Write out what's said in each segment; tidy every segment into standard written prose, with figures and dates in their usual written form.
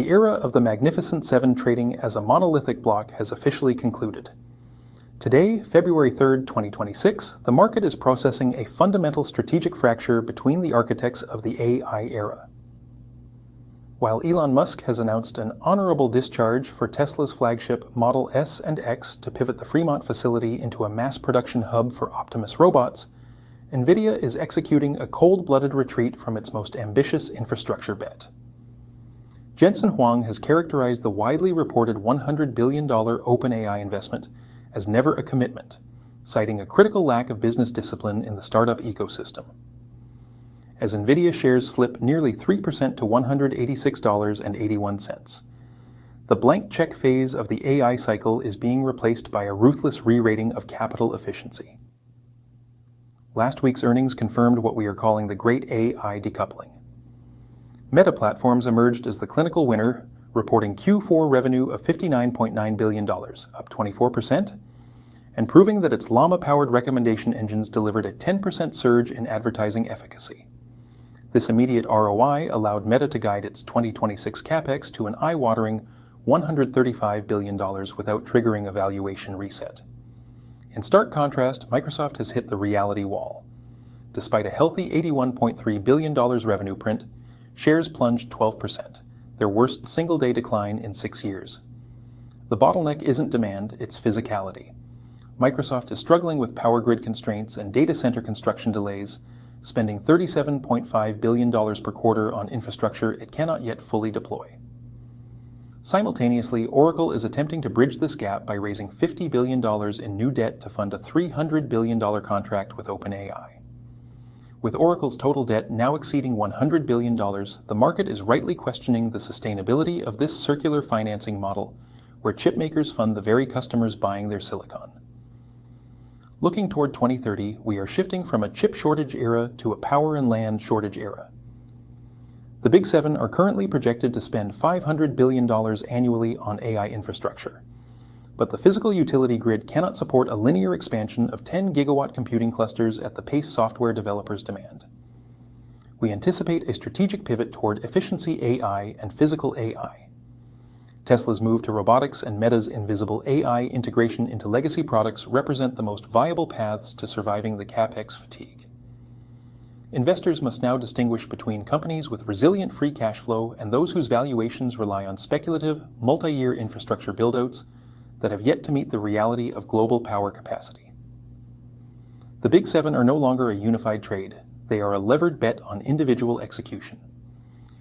The era of the Magnificent Seven trading as a monolithic block has officially concluded. Today, February 3, 2026, the market is processing a fundamental strategic fracture between the architects of the AI era. While Elon Musk has announced an honorable discharge for Tesla's flagship Model S and X to pivot the Fremont facility into a mass production hub for Optimus robots, Nvidia is executing a cold-blooded retreat from its most ambitious infrastructure bet. Jensen Huang has characterized the widely reported $100 billion OpenAI investment as never a commitment, citing a critical lack of business discipline in the startup ecosystem. As Nvidia shares slip nearly 3% to $186.81. The blank check phase of the AI cycle is being replaced by a ruthless re-rating of capital efficiency. Last week's earnings confirmed what we are calling the Great AI Decoupling. Meta Platforms emerged as the clinical winner, reporting Q4 revenue of $59.9 billion, up 24%, and proving that its Llama-powered recommendation engines delivered a 10% surge in advertising efficacy. This immediate ROI allowed Meta to guide its 2026 capex to an eye-watering $135 billion without triggering a valuation reset. In stark contrast, Microsoft has hit the reality wall. Despite a healthy $81.3 billion revenue print, shares plunged 12%, their worst single-day decline in 6 years. The bottleneck isn't demand, it's physicality. Microsoft is struggling with power grid constraints and data center construction delays, spending $37.5 billion per quarter on infrastructure it cannot yet fully deploy. Simultaneously, Oracle is attempting to bridge this gap by raising $50 billion in new debt to fund a $300 billion contract with OpenAI. With Oracle's total debt now exceeding $100 billion, the market is rightly questioning the sustainability of this circular financing model, where chipmakers fund the very customers buying their silicon. Looking toward 2030, we are shifting from a chip shortage era to a power and land shortage era. The Big Seven are currently projected to spend $500 billion annually on AI infrastructure. But the physical utility grid cannot support a linear expansion of 10 gigawatt computing clusters at the pace software developers demand. We anticipate a strategic pivot toward efficiency AI and physical AI. Tesla's move to robotics and Meta's invisible AI integration into legacy products represent the most viable paths to surviving the capex fatigue. Investors must now distinguish between companies with resilient free cash flow and those whose valuations rely on speculative, multi-year infrastructure buildouts that have yet to meet the reality of global power capacity. The Big Seven are no longer a unified trade. They are a levered bet on individual execution.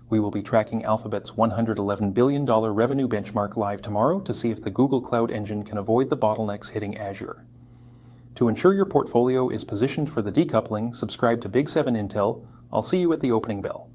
We will be tracking Alphabet's $111 billion revenue benchmark live tomorrow to see if the Google Cloud engine can avoid the bottlenecks hitting Azure. To ensure your portfolio is positioned for the decoupling, subscribe to Big Seven Intel. I'll see you at the opening bell.